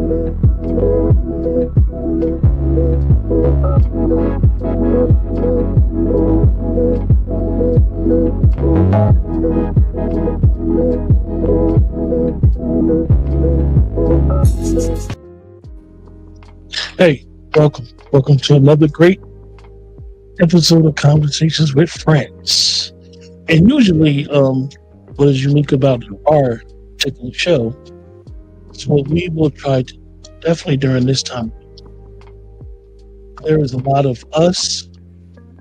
Hey, welcome to another great episode of Conversations with Friends. And usually, what is unique about our particular show is what we will try to definitely during this time. There is a lot of us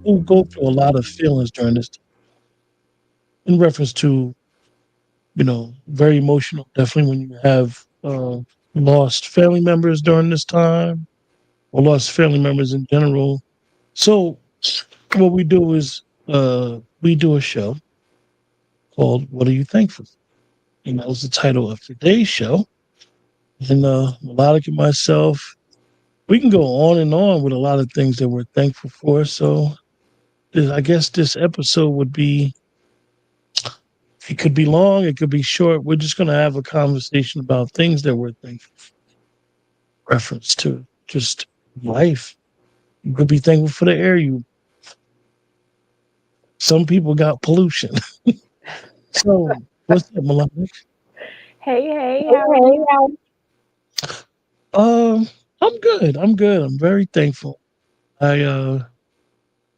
who go through a lot of feelings during this time in reference to, very emotional. Definitely when you have lost family members during this time or lost family members in general. So what we do is we do a show called "What Are You Thankful For?" And that was the title of today's show. And Melodiq and myself, we can go on and on with a lot of things that we're thankful for. So I guess this episode would be, it could be long, it could be short. We're just going to have a conversation about things that we're thankful for, reference to just life. You could be thankful for the air you. Some people got pollution. So what's up, Melodiq? Hey, how are you? Um, I'm good. I'm good. I'm very thankful. I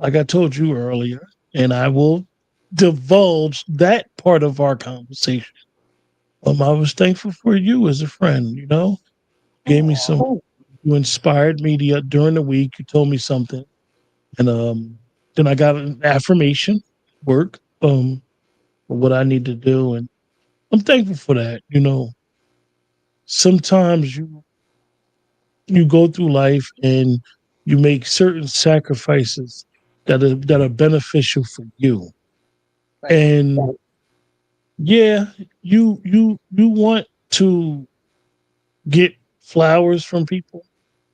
like I told you earlier, and I will divulge that part of our conversation. I was thankful for you as a friend. Gave me some. Oh, You inspired me during the week. You told me something, and then I got an affirmation work for what I need to do, and I'm thankful for that. Sometimes you go through life and you make certain sacrifices that are beneficial for you. right. And yeah, you want to get flowers from people,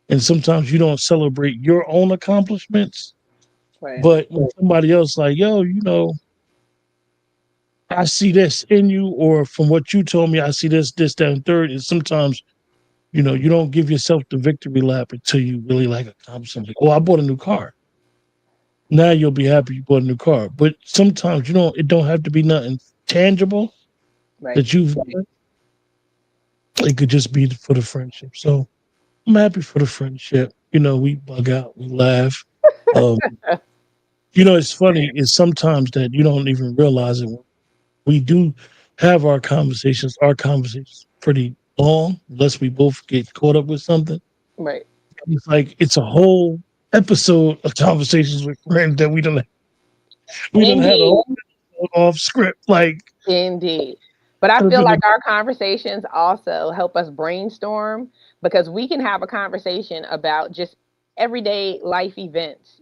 and sometimes you don't celebrate your own accomplishments. Right. But when somebody else like, yo, I see this in you, or from what you told me, I see this, that, and third. And sometimes, you don't give yourself the victory lap until you really like accomplish something. Like, oh, I bought a new car. Now you'll be happy you bought a new car. But sometimes it don't have to be nothing tangible Right. that you've done. It could just be for the friendship. So I'm happy for the friendship. We bug out, we laugh. Um, it's funny is sometimes that you don't even realize it. We do have our conversations pretty long, unless we both get caught up with something. Right. It's like it's a whole episode of conversations with friends that we don't had a Indeed. whole episode off script. Like Indeed. But I could have feel been like our conversations also help us brainstorm because we can have a conversation about just everyday life events,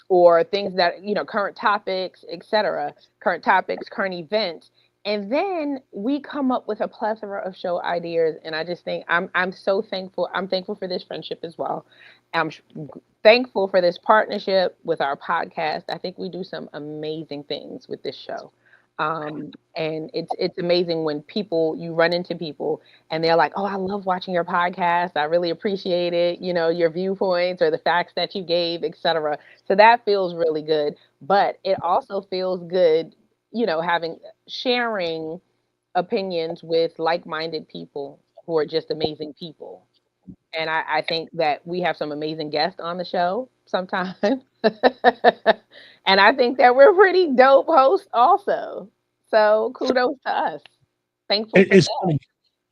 or things that, current topics, etc., current topics, current events. And then we come up with a plethora of show ideas. And I just think I'm so thankful. I'm thankful for this friendship as well. I'm thankful for this partnership with our podcast. I think we do some amazing things with this show. And it's amazing when people you run into people and they're like, "Oh, I love watching your podcast. I really appreciate it. Your viewpoints or the facts that you gave, etc." So that feels really good. But it also feels good, having sharing opinions with like-minded people who are just amazing people. And I think that we have some amazing guests on the show sometimes. And I think that we're pretty dope hosts also. So kudos to us. Thankful for it's that. funny.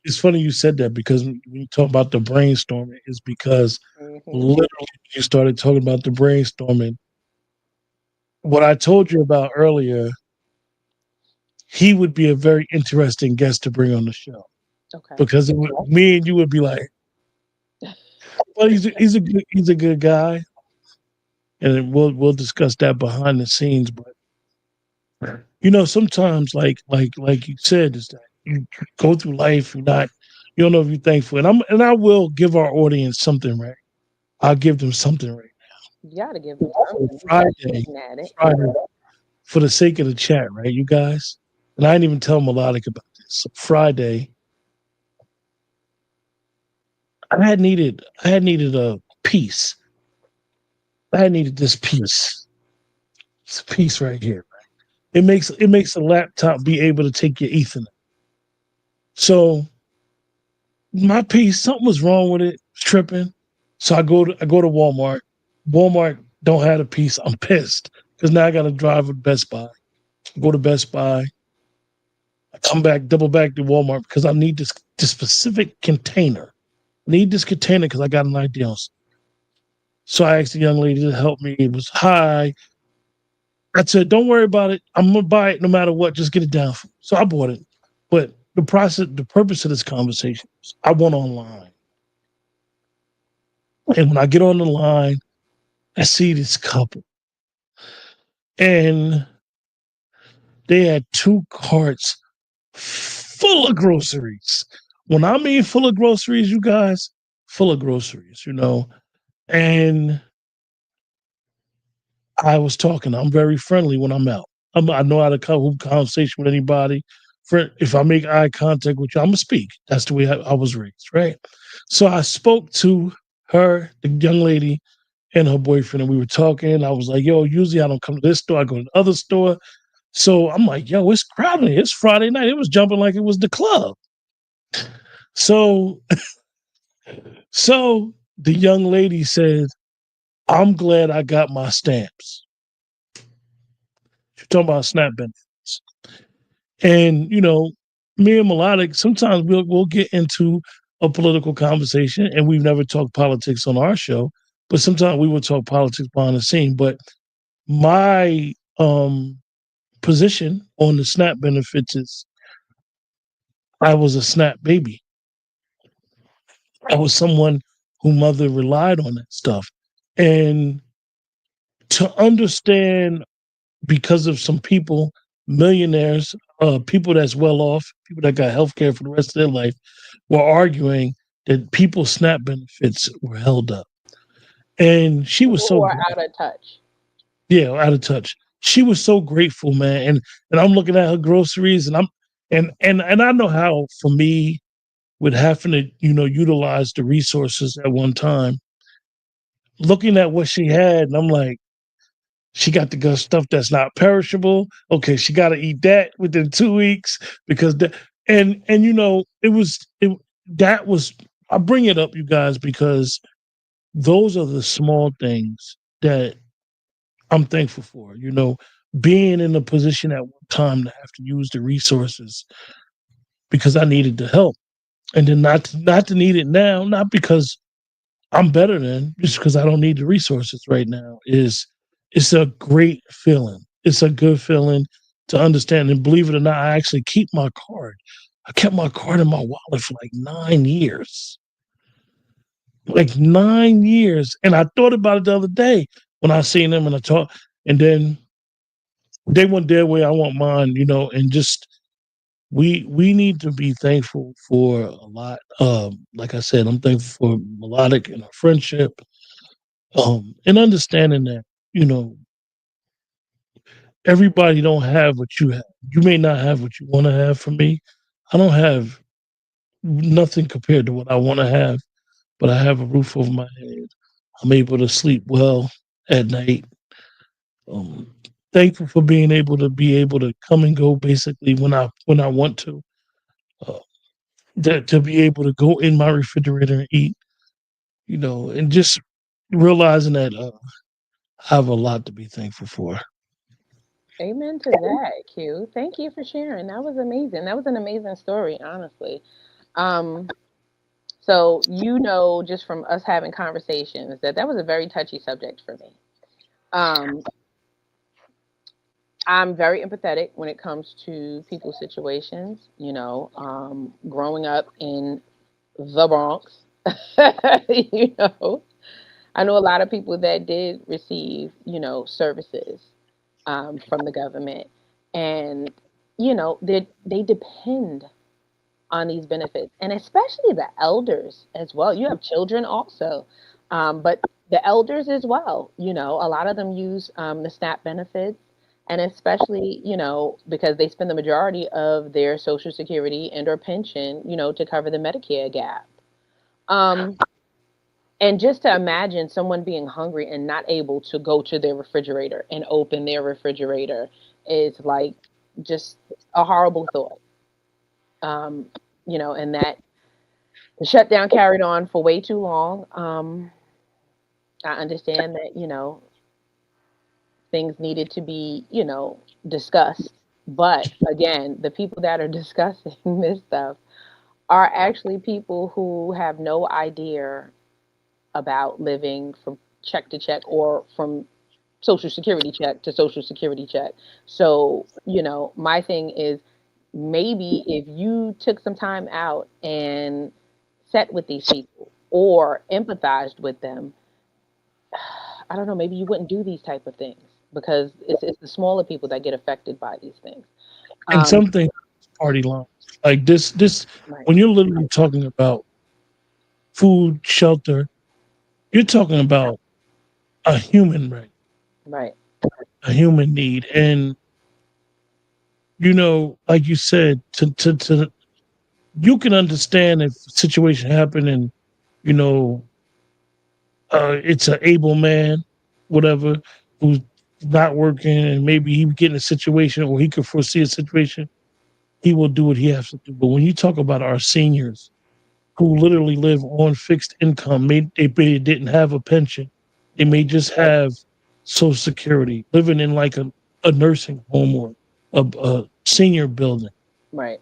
It's funny you said that because when you talk about the brainstorming, it's because Hmm. literally you started talking about the brainstorming. What I told you about earlier, he would be a very interesting guest to bring on the show Okay. because me and you would be like, well, he's a good guy, and we'll discuss that behind the scenes. But sometimes like you said, is that you go through life, you don't know if you're thankful, and I will give our audience something right. I'll give them something right. You got to give them So something. We've been Friday, getting at it. Friday, for the sake of the chat, right, you guys, and I didn't even tell Melodic about this. So Friday, I had needed a piece. I had needed this piece. It's a piece right here. It makes a laptop be able to take your Ethernet. So my piece, something was wrong with it, it's tripping. So I go to Walmart. Walmart don't have a piece. I'm pissed because now I got to drive to Best Buy. Go to Best Buy. I come back, double back to Walmart because I need this specific container. I need this container because I got an idea. So I asked the young lady to help me. It was high. I said, "Don't worry about it. I'm gonna buy it no matter what. Just get it down." So I bought it. But the purpose of this conversation is I went online, and when I get on the line, I see this couple, and they had two carts full of groceries. When I mean full of groceries, you guys, full of groceries. And I was talking. I'm very friendly when I'm out. I know how to have conversation with anybody. If I make eye contact with you, I'm gonna speak. That's the way I was raised, right? So I spoke to her, the young lady, and her boyfriend, and we were talking. I was like, "Yo, usually I don't come to this store. I go to the other store." So I'm like, "Yo, it's crowded. It's Friday night. It was jumping like it was the club." So, so the young lady said, "I'm glad I got my stamps." She's talking about SNAP benefits. And me and Melodic, sometimes we'll get into a political conversation, and we've never talked politics on our show, but sometimes we will talk politics behind the scene. But my position on the SNAP benefits is I was a SNAP baby. I was someone who mother relied on that stuff. And to understand, because of some people, millionaires, people that's well off, people that got health care for the rest of their life, were arguing that people's SNAP benefits were held up. And she was People so who are grateful. out of touch. Yeah, out of touch. She was so grateful, man. And I'm looking at her groceries, and I know how, for me, with having to, utilize the resources at one time, looking at what she had, and I'm like, she got the good stuff that's not perishable. Okay, she got to eat that within 2 weeks because that was. I bring it up, you guys, because those are the small things that I'm thankful for. Being in a position at one time to have to use the resources because I needed the help, and then not to need it now, not because I'm better than, just because I don't need the resources right now. It's a great feeling. It's a good feeling to understand. And believe it or not, I actually keep my card. I kept my card in my wallet for like 9 years. Like 9 years. And I thought about it the other day when I seen them and I talked. And then they went their way, I want mine, and just we need to be thankful for a lot. Like I said, I'm thankful for Melodic and our friendship. And understanding that, you know, everybody don't have what you have. You may not have what you want to have. For me, I don't have nothing compared to what I want to have, but I have a roof over my head. I'm able to sleep well at night. Um, Thankful for being able to come and go basically when I want to. Uh, to be able to go in my refrigerator and eat, and just realizing that I have a lot to be thankful for. Amen to that, Q. Thank you for sharing. That was amazing. That was an amazing story, honestly. Um, so just from us having conversations that was a very touchy subject for me. Um, I'm very empathetic when it comes to people's situations. Growing up in the Bronx, you know, I know a lot of people that did receive, services from the government, and they depend on these benefits, and especially the elders as well. You have children also, but the elders as well. A lot of them use the SNAP benefits, and especially because they spend the majority of their Social Security and or pension, to cover the Medicare gap. And just to imagine someone being hungry and not able to go to their refrigerator and open their refrigerator is like just a horrible thought. Um, and that the shutdown carried on for way too long. I understand that, things needed to be, discussed. But again, the people that are discussing this stuff are actually people who have no idea about living from check to check or from social security check to social security check. So, my thing is maybe if you took some time out and sat with these people or empathized with them, I don't know, maybe you wouldn't do these type of things because it's the smaller people that get affected by these things. And Um, something party lines like this right, when you're literally talking about food, shelter, you're talking about a human right, right, a human need, and like you said, to you can understand if a situation happened and you know it's an able man, whatever, who's not working and maybe he get in a situation or he could foresee a situation, he will do what he has to do. But when you talk about our seniors who literally live on fixed income, they didn't have a pension, they may just have Social Security, living in like a nursing home or a senior building. right.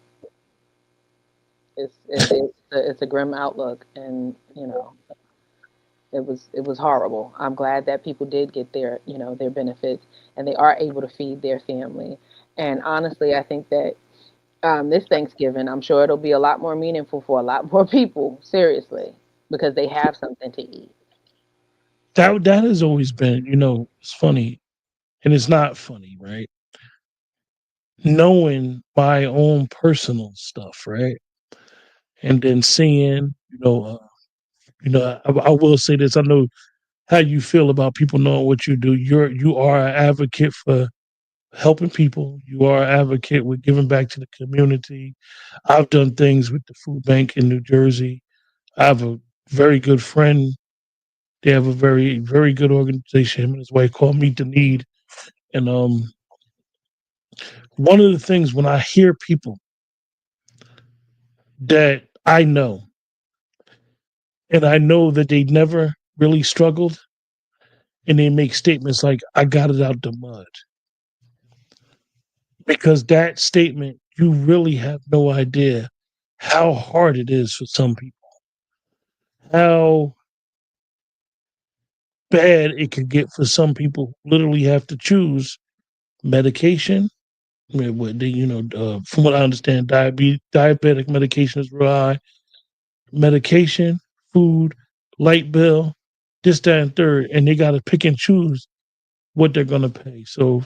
It's a grim outlook, and it was horrible. I'm glad that people did get their benefits, and they are able to feed their family. And honestly, I think that this Thanksgiving, I'm sure it'll be a lot more meaningful for a lot more people. Seriously, because they have something to eat. That has always been, it's funny and it's not funny, right? Knowing my own personal stuff, right? And then seeing, I will say this. I know how you feel about people knowing what you do. You are an advocate for helping people. You are an advocate with giving back to the community. I've done things with the food bank in New Jersey. I have a very good friend. They have a very, very good organization. Him and his wife call Meet the Need. And one of the things when I hear people that I know, and I know that they never really struggled, and they make statements like, I got it out the mud. Because that statement, you really have no idea how hard it is for some people, how bad it could get for some people who literally have to choose medication. I mean, from what I understand, diabetic medication is real high. Medication, food, light bill, this, that, and third, and they got to pick and choose what they're going to pay. So,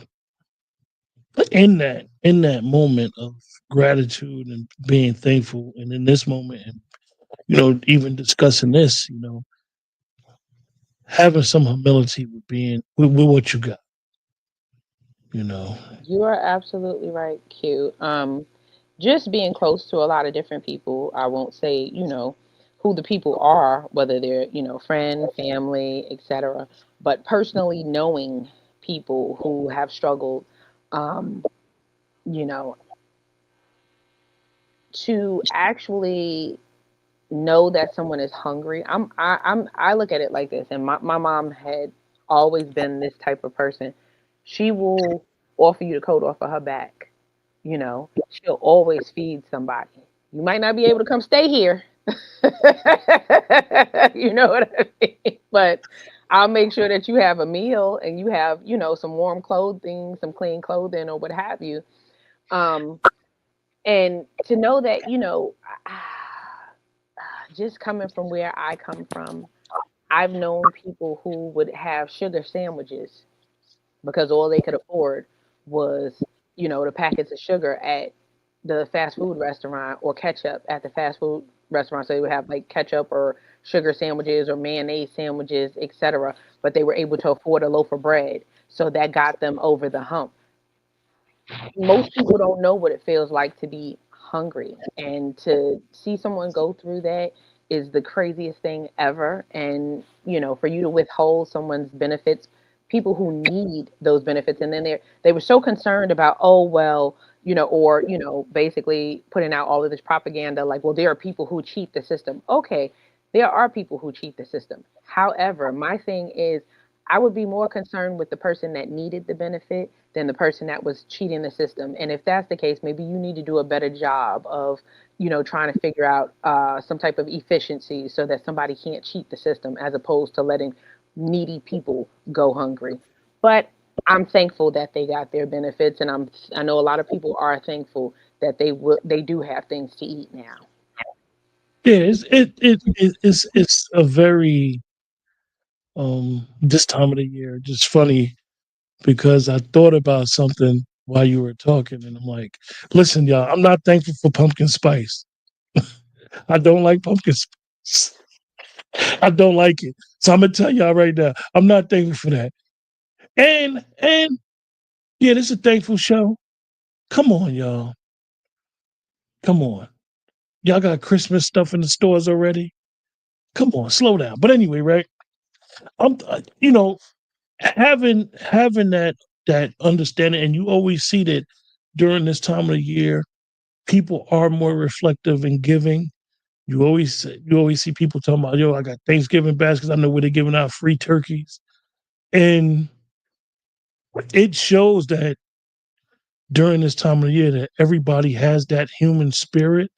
in that moment of gratitude and being thankful, and in this moment, and even discussing this, having some humility with being with what you got, you know. You are absolutely right, Q. Just being close to a lot of different people. I won't say, who the people are, whether they're, friend, family, etc. But personally knowing people who have struggled, um, you know, to actually know that someone is hungry. I look at it like this, and my mom had always been this type of person. She will offer you the coat off of her back. She'll always feed somebody. You might not be able to come stay here. You know what I mean? But I'll make sure that you have a meal and you have, some warm clothing, some clean clothing, or what have you. Um, and to know that, just coming from where I come from, I've known people who would have sugar sandwiches because all they could afford was, the packets of sugar at the fast food restaurant or ketchup at the fast food restaurant. So they would have like ketchup or sugar sandwiches or mayonnaise sandwiches, etc. But they were able to afford a loaf of bread. So that got them over the hump. Most people don't know what it feels like to be hungry and to see someone go through that. is the craziest thing ever. And, for you to withhold someone's benefits, people who need those benefits, and then they were so concerned about, oh, well, or, basically putting out all of this propaganda like, well, there are people who cheat the system. Okay, there are people who cheat the system. However, my thing is, I would be more concerned with the person that needed the benefit than the person that was cheating the system. And if that's the case, maybe you need to do a better job of, trying to figure out some type of efficiency so that somebody can't cheat the system as opposed to letting needy people go hungry. But I'm thankful that they got their benefits, and I know a lot of people are thankful that they do have things to eat now. Yeah, it's a very this time of the year just funny because I thought about something while you were talking, and I'm like, listen, y'all, I'm not thankful for pumpkin spice. I don't like pumpkin spice. I don't like it. So I'm gonna tell y'all right now, I'm not thankful for that. And yeah, this is a thankful show. Come on, y'all. Come on. Y'all got Christmas stuff in the stores already. Come on, slow down. But anyway, right? I'm having that understanding, and you always see that during this time of the year, people are more reflective and giving. You always see people talking about, yo, I got Thanksgiving baskets. I know where they're giving out free turkeys. And it shows that during this time of the year that everybody has that human spirit,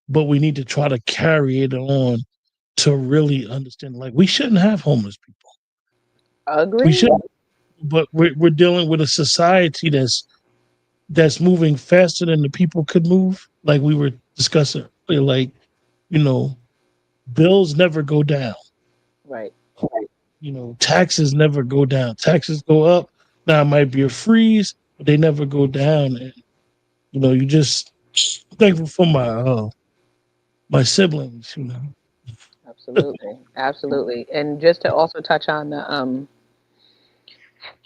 but we need to try to carry it on to really understand. Like we shouldn't have homeless people. We Agree. shouldn't, but we're dealing with a society that's moving faster than the people could move. Like we were discussing earlier, like, you know, bills never go down. Right. Taxes never go down. Taxes go up. Now it might be a freeze, but they never go down. And you just thankful for my siblings. Absolutely. Absolutely. And just to also touch on the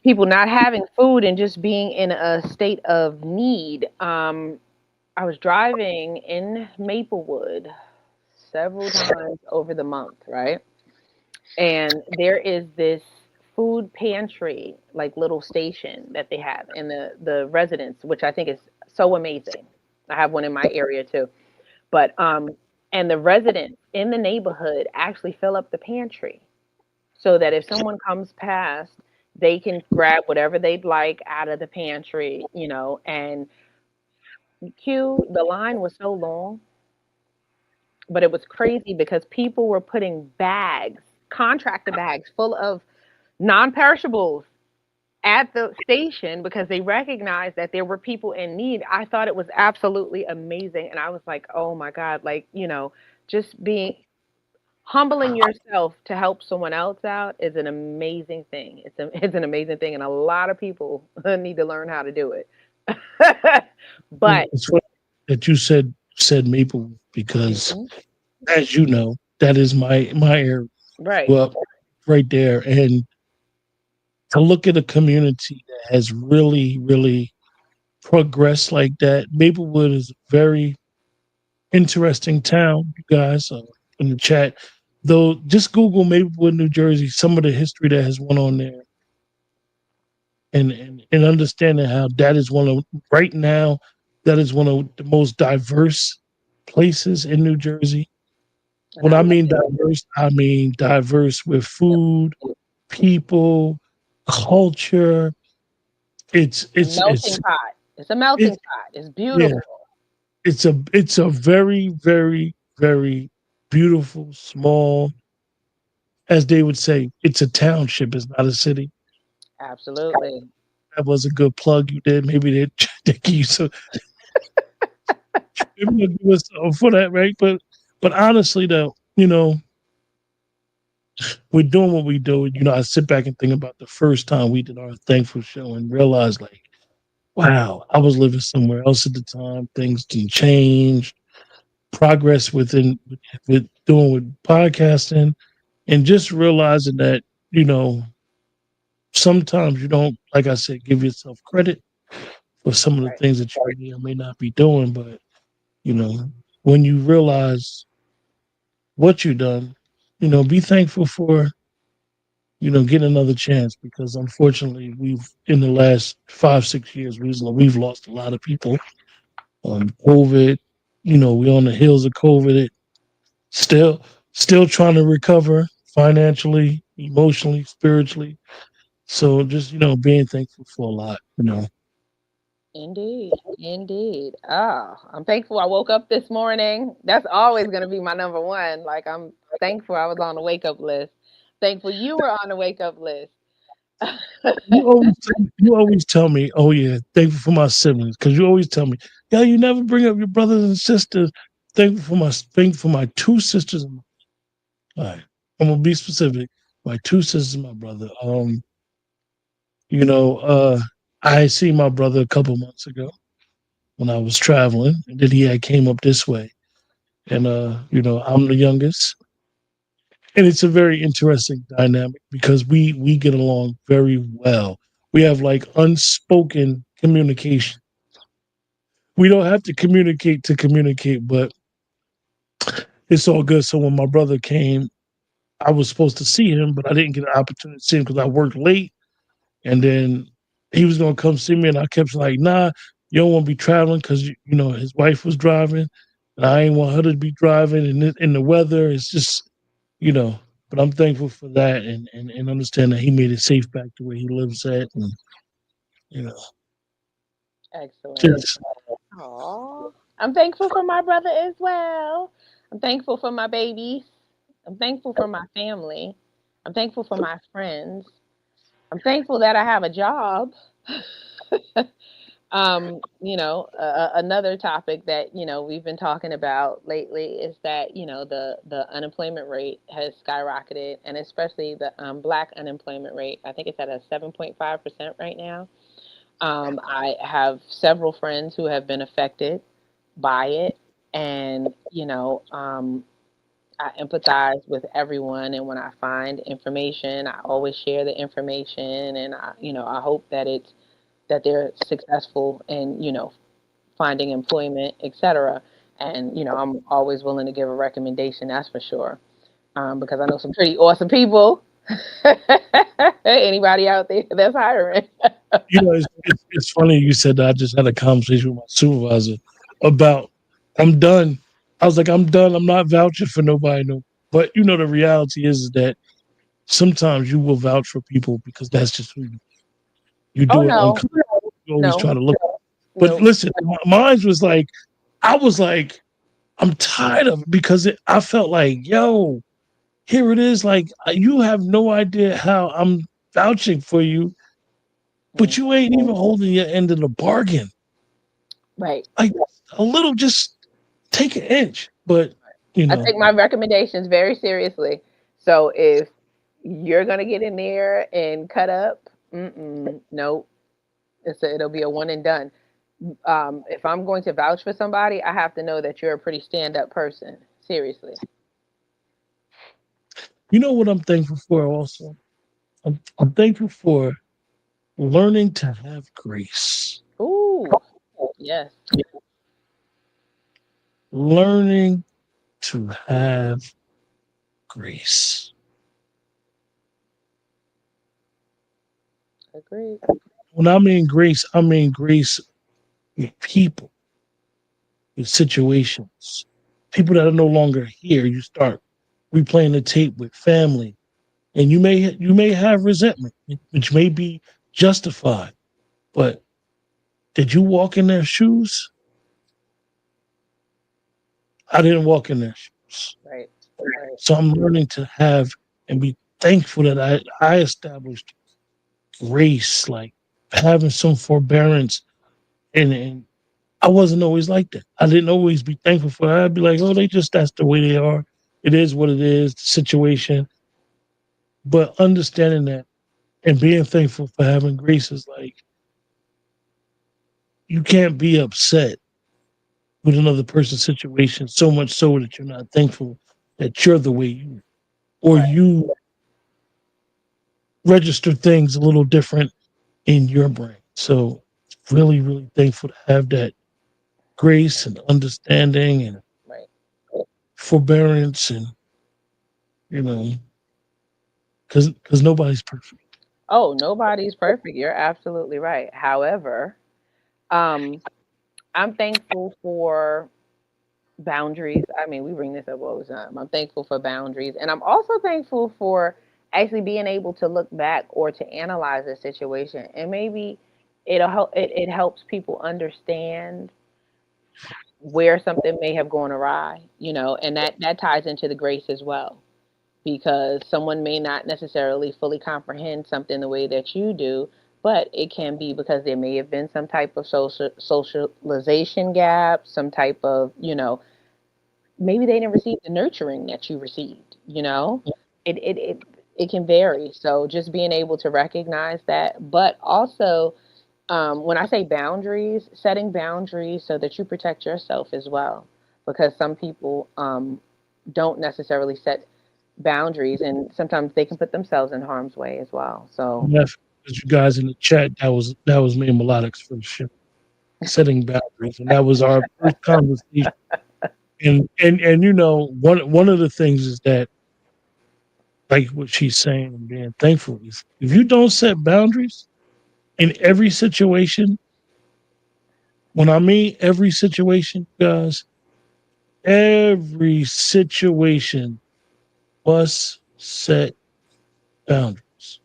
people not having food and just being in a state of need. I was driving in Maplewood several times over the month, right? And there is this food pantry, like little station that they have in the residence, which I think is so amazing. I have one in my area too. But and the residents in the neighborhood actually fill up the pantry so that if someone comes past, they can grab whatever they'd like out of the pantry, and the line was so long, but it was crazy because people were putting bags, contractor bags full of non-perishables at the station because they recognized that there were people in need. I thought it was absolutely amazing. And I was like, oh my God, like, just being humbling yourself to help someone else out is an amazing thing. It's an amazing thing. And a lot of people need to learn how to do it. But, It's funny that you said Maple because, mhm, as you know, that is my area. right, Well, right there, and to look at a community that has really, really progressed like that. Maplewood is a very interesting town, you guys. In the chat, though, just Google Maplewood, New Jersey. Some of the history that has went on there, and understanding how that is one of right now that is one of the most diverse places in New Jersey. and When I love I mean diverse with food, people, culture. It's a it's it's melting pot. It's a melting it's pot. It's yeah. beautiful. It's a very, very, very beautiful, small, as they would say, it's a township. It's not a city. Absolutely. That was a good plug you did. Maybe they give you some maybe they'll give us for that, right? But honestly though, we're doing what we do. I sit back and think about the first time we did our thankful show and realize like, wow, I was living somewhere else at the time. Things didn't change. Progress with doing with podcasting and just realizing that you know sometimes you don't, like I said, give yourself credit for some of the Right. things that you may or may not be doing, but you know when you realize what you done. Be thankful for getting another chance because unfortunately we've in the last 5 6 years we've lost a lot of people. COVID, we're on the heels of COVID. Still, still trying to recover financially, emotionally, spiritually. So just being thankful for a lot. Indeed, indeed. Ah, I'm thankful I woke up this morning. That's always going to be my number one. Like, I'm thankful I was on the wake up list. Thankful you were on the wake up list. You always tell me, oh yeah, thankful for my siblings, because you always tell me, yeah, you never bring up your brothers and sisters. Thankful for my two sisters. All right, I'm gonna be specific. My two sisters, and my brother. You know, uh, I see my brother a couple months ago when I was traveling, and then he had came up this way, and I'm the youngest, and it's a very interesting dynamic because we get along very well. We have like unspoken communication. We don't have to communicate, but it's all good. So when my brother came, I was supposed to see him, but I didn't get an opportunity to see him because I worked late. And then he was gonna come see me, and I kept like, "Nah, you don't want to be traveling because his wife was driving, and I ain't want her to be driving, and in the weather, it's just you know." But I'm thankful for that, and understand that he made it safe back to where he lives at, and you know, Excellent. just Aw. I'm thankful for my brother as well. I'm thankful for my babies. I'm thankful for my family. I'm thankful for my friends. I'm thankful that I have a job. Another topic that we've been talking about lately is that the unemployment rate has skyrocketed, and especially the black unemployment rate. I think it's at a 7.5% right now. I have several friends who have been affected by it, and I empathize with everyone. And when I find information, I always share the information, and I hope that they're successful in finding employment, etc. And I'm always willing to give a recommendation. That's for sure, because I know some pretty awesome people. Anybody out there that's hiring? it's funny you said that. I just had a conversation with my supervisor about I'm done. I was like, I'm done. I'm not vouching for nobody. No, but the reality is that sometimes you will vouch for people because that's just who you Oh do it no, unconsciously. You always no, try to look. But no. listen, mine was like, I was like, I'm tired of it because I felt like, yo, here it is. Like, you have no idea how I'm vouching for you, but Mm, you ain't even holding your end of the bargain. right. Like, a little, just take an inch. But, you I know, take my recommendations very seriously. So if you're gonna get in there and cut up, nope. It'll be a one and done. If I'm going to vouch for somebody, I have to know that you're a pretty stand up person. Seriously. you know what I'm thankful for also? I'm thankful for learning to have grace. Ooh, yes, Learning to have grace. agreed. When I mean grace with people, with situations, people that are no longer here. You start replaying the tape with family, and you may have resentment, which may be justified. But did you walk in their shoes? I didn't walk in their shoes. Right, right, So I'm learning to have and be thankful that I established grace, like having some forbearance, and I wasn't always like that. I didn't always be thankful for it. I'd be like, oh, that's the way they are. It is what it is, the situation. But understanding that and being thankful for having grace is like, you can't be upset with another person's situation so much so that you're not thankful that you're the way you or right. you register things a little different in your brain. So really, really thankful to have that grace and understanding and Right. forbearance you know, because nobody's perfect. Oh, nobody's perfect. You're absolutely right. However, um, I'm thankful for boundaries. I mean, we bring this up all the time. I'm thankful for boundaries. And I'm also thankful for actually being able to look back or to analyze a situation. And maybe it helps people understand where something may have gone awry, and that ties into the grace as well. Because someone may not necessarily fully comprehend something the way that you do, but it can be because there may have been some type of socialization gap, some type of, maybe they didn't receive the nurturing that you received, it can vary. So just being able to recognize that, but also when I say boundaries, setting boundaries so that you protect yourself as well, because some people don't necessarily set boundaries, and sometimes they can put themselves in harm's way as well. So, And that's because you guys in the chat, that was me and Melodiq's first show, setting boundaries, and that was our first conversation. And one of the things is that, like what she's saying and being thankful is, if you don't set boundaries in every situation, when I mean every situation, guys, every situation must set boundaries.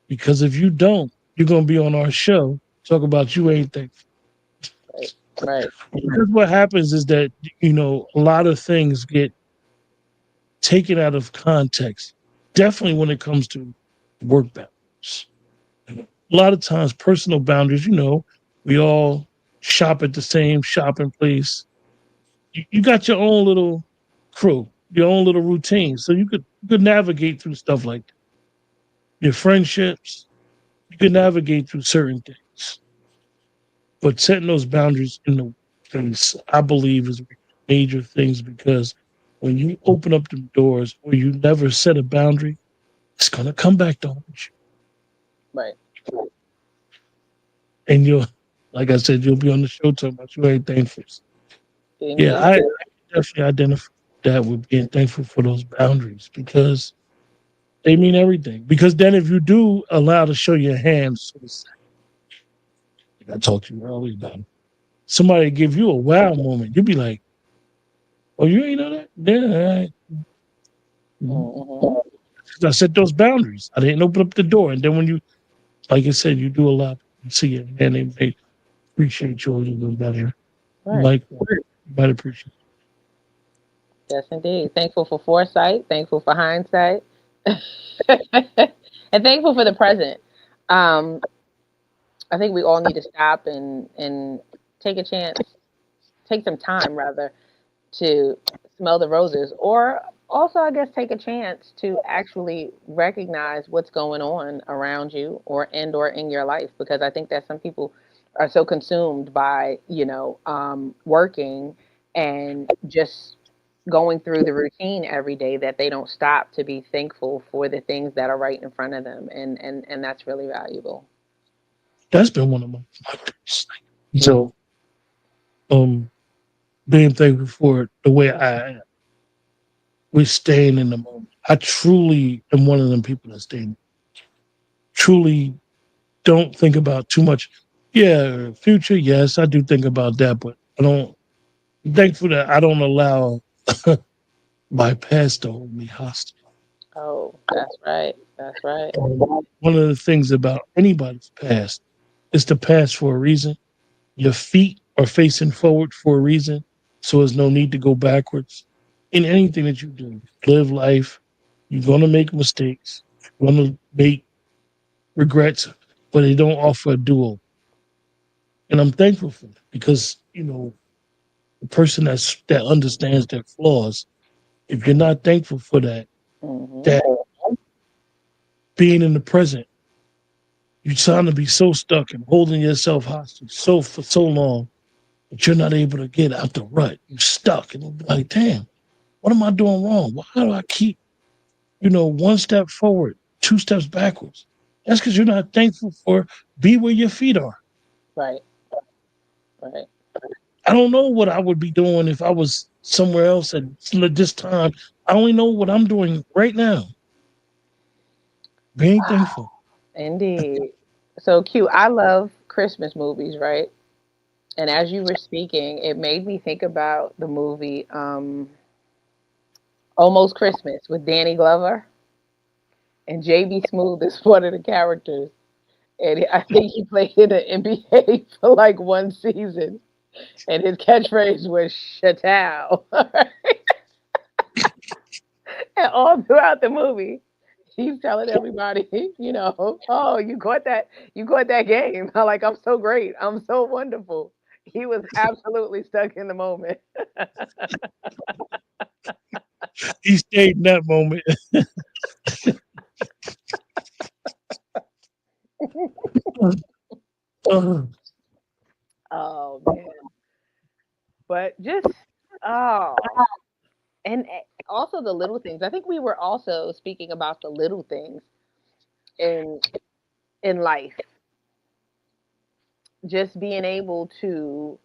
Because if you don't, you're gonna be on our show talk about you ain't thankful. right, right, Because what happens is that a lot of things get taken out of context. Definitely when it comes to work boundaries. A lot of times, personal boundaries. We all shop at the same shopping place. You got your own little crew, your own little routine, so you could navigate through stuff like that. Your friendships. You could navigate through certain things, but setting those boundaries in the place, I believe, is major things, because when you open up the doors or you never set a boundary, it's gonna come back to haunt you. right. And like I said, you'll be on the show talking about you ain't thankful. Yeah, Indeed. I definitely identify that with being thankful for those boundaries, because they mean everything. Because then if you do allow to show your hands, so to say, like I talked to you earlier about, somebody give you a wow moment, you'll be like, "Oh, you ain't know that? Yeah, all right." Mhm. Hmm. 'Cause I set those boundaries. I didn't open up the door, and then when you, like I said, you do allow people to see it, and they may appreciate you a little bit better. You Right. like you might appreciate. Yes, indeed. Thankful for foresight. Thankful for hindsight. And thankful for the present. Um, I think we all need to stop and take a chance, take some time rather, to smell the roses, or also I guess take a chance to actually recognize what's going on around you or in your life, because I think that some people are so consumed by working and just going through the routine every day that they don't stop to be thankful for the things that are right in front of them, and that's really valuable. That's been one of my things. So, um, being thankful for the way I am, we're staying in the moment. I truly am one of them people that truly don't think about too much. Yeah, future, yes, I do think about that, but I don't. I'm thankful that I don't allow my past to hold me hostage. Oh, that's right, that's right. One of the things about anybody's past is the past for a reason. Your feet are facing forward for a reason, so there's no need to go backwards. In anything that you do, live life, you're going to make mistakes, you're going to make regrets, but they don't offer a duo. And I'm thankful for that, because, the person that understands their flaws, if you're not thankful for that, Hmm. that being in the present, you're trying to be so stuck and holding yourself hostage for so long that you're not able to get out the rut. You're stuck, and you'll be like, damn, what am I doing wrong? Why do I keep, one step forward, two steps backwards? That's because you're not thankful for be where your feet are. Right, right. I don't know what I would be doing if I was somewhere else at this time. I only know what I'm doing right now. Being thankful. Indeed. So Q, I love Christmas movies, right? And as you were speaking, it made me think about the movie Almost Christmas with Danny Glover, and JB Smooth is one of the characters. And I think he played in the NBA for like one season. And his catchphrase was "Shatow." And all throughout the movie, he's telling everybody, oh, you caught that game. Like, I'm so great, I'm so wonderful. He was absolutely stuck in the moment. He stayed in that moment. Uh, Oh man, but just oh, and also the little things. I think we were also speaking about the little things in life, just being able to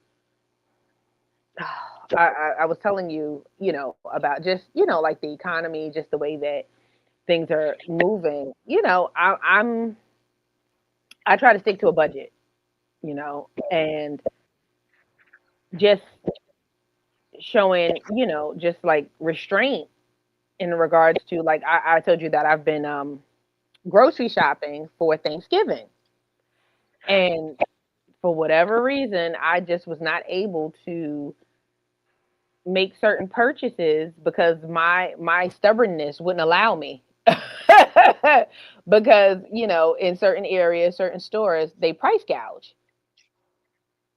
I was telling you, about just, like the economy, just the way that things are moving. I try to stick to a budget, and just showing, just like restraint in regards to, like, I told you that I've been grocery shopping for Thanksgiving, and for whatever reason, I just was not able to make certain purchases because my stubbornness wouldn't allow me. Because in certain areas, certain stores, they price gouge,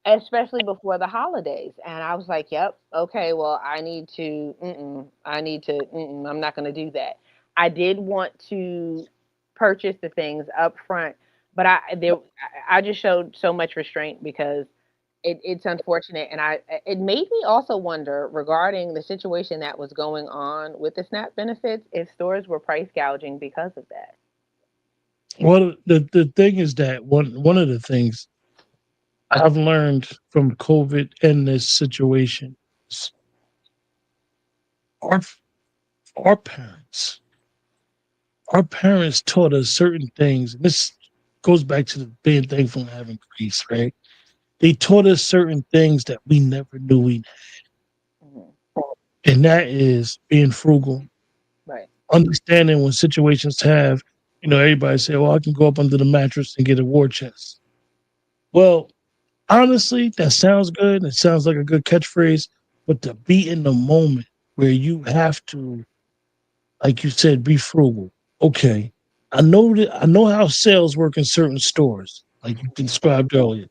especially before the holidays. And I was like, yep, okay, well, I'm not going to do that. I did want to purchase the things up front, but I just showed so much restraint because it's unfortunate. And it made me also wonder regarding the situation that was going on with the SNAP benefits, if stores were price gouging because of that. well, the thing is that one of the things I've learned from COVID and this situation is our our parents our parents taught us certain things. And this goes back to the being thankful and having grace, right? They taught us certain things that we never knew we Hmm. had. And that is being frugal, Right. understanding when situations have, everybody say, "Oh, I can go up under the mattress and get a war chest." Well, honestly, that sounds good. It sounds like a good catchphrase, but to be in the moment where you have to, like you said, be frugal. Okay, I know how sales work in certain stores, like you described earlier.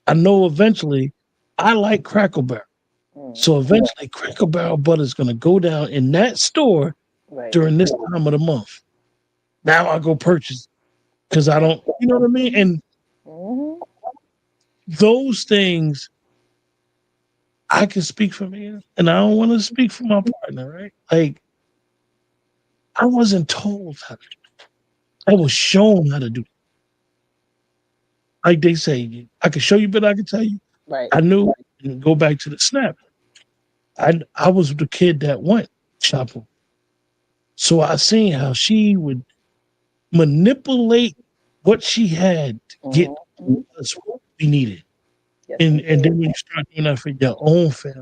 I know eventually, I like Crackle Barrel, Mm. so eventually, Crackle Barrel butter is going to go down in that store Right. during this time of the month. Now I go purchase because I don't, you know what I mean? And Hmm. those things I can speak for me, and I don't want to speak for my partner, right? Like I wasn't told how to do it. I was shown how to do it. Like they say, I can show you, but I can tell you. Right. I knew, and go back to the snap. I was the kid that went shopping. So I seen how she would manipulate what she had to get Hmm. us what we needed. Yes, And indeed. then when you start doing that for your own family,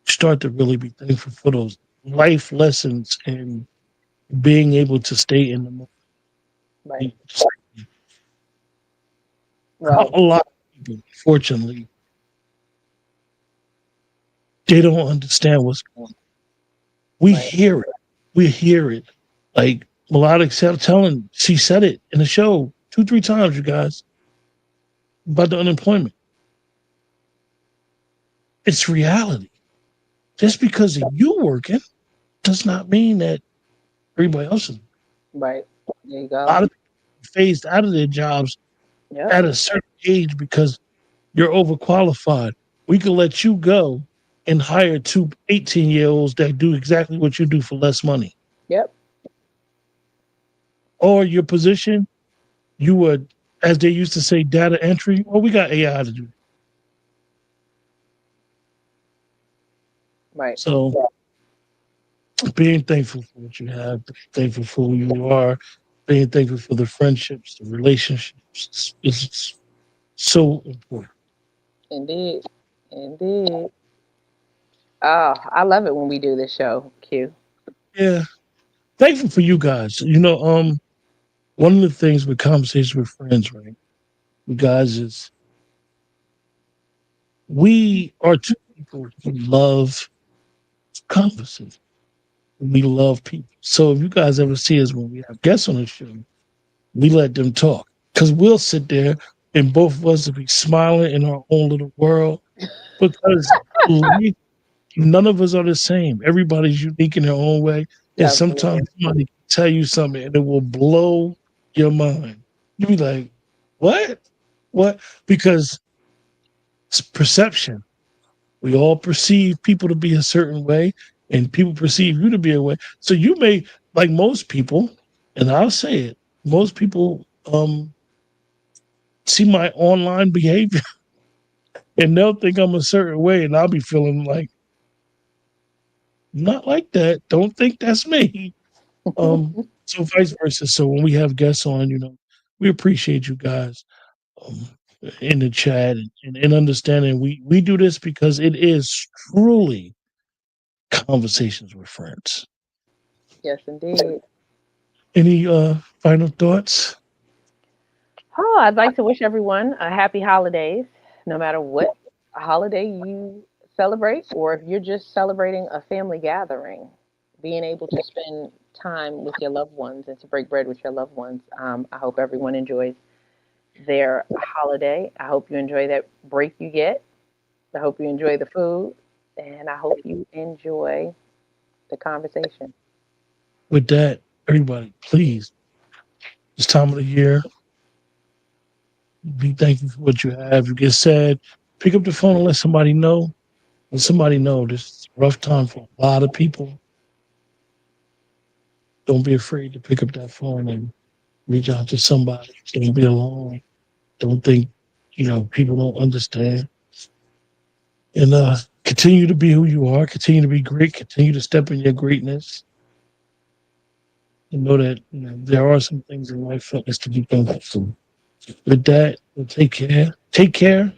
you start to really be thankful for those life lessons and being able to stay in the moment. Right. Well, A lot of people, unfortunately, they don't understand what's going on. We right. hear it. We hear it. Like Melodic said, telling, she said it in the show two, three times, you guys, about the unemployment. It's reality. Just because of you working does not mean that everybody else is. Right. There you A go. lot of people phased out of their jobs Yep. at a certain age because you're overqualified. We could let you go and hire two 18-year-olds that do exactly what you do for less money. Yep. Or your position, you would, as they used to say, data entry. Well, we got AI to do it. Right. So being thankful for what you have, being thankful for who you are, being thankful for the friendships, the relationships is so important. Indeed. Indeed. Oh, I love it when we do this show, Q. Yeah, thankful for you guys. One of the things with conversations with friends, right, you guys, is we are two people who love conversations. We love people. So if you guys ever see us when we have guests on the show, we let them talk because we'll sit there and both of us will be smiling in our own little world because life, none of us are the same. Everybody's unique in their own way. And sometimes Absolutely. somebody can tell you something and it will blow your mind. You'll be like, what? What? Because it's perception. We all perceive people to be a certain way, and people perceive you to be a way. So you may, like most people, and I'll say it, most people see my online behavior and they'll think I'm a certain way, and I'll be feeling like not like that. Don't think that's me. So vice versa. So when we have guests on, we appreciate you guys um, in the chat and understanding we do this because it is truly conversations with friends. Yes, indeed. Any final thoughts? Oh, I'd like to wish everyone a happy holidays, no matter what holiday you celebrate, or if you're just celebrating a family gathering, being able to spend time with your loved ones and to break bread with your loved ones. I hope everyone enjoys their holiday. I hope you enjoy that break you get. I hope you enjoy the food, and I hope you enjoy the conversation. With that, everybody, please, this time of the year, be thankful for what you have. You get sad, pick up the phone and let somebody know. Let somebody know this is a rough time for a lot of people. Don't be afraid to pick up that phone and reach out to somebody. Don't be alone. Don't think, people don't understand. And continue to be who you are. Continue to be great. Continue to step in your greatness. And know that there are some things in life that is to be thankful for. With that, take care. Take care.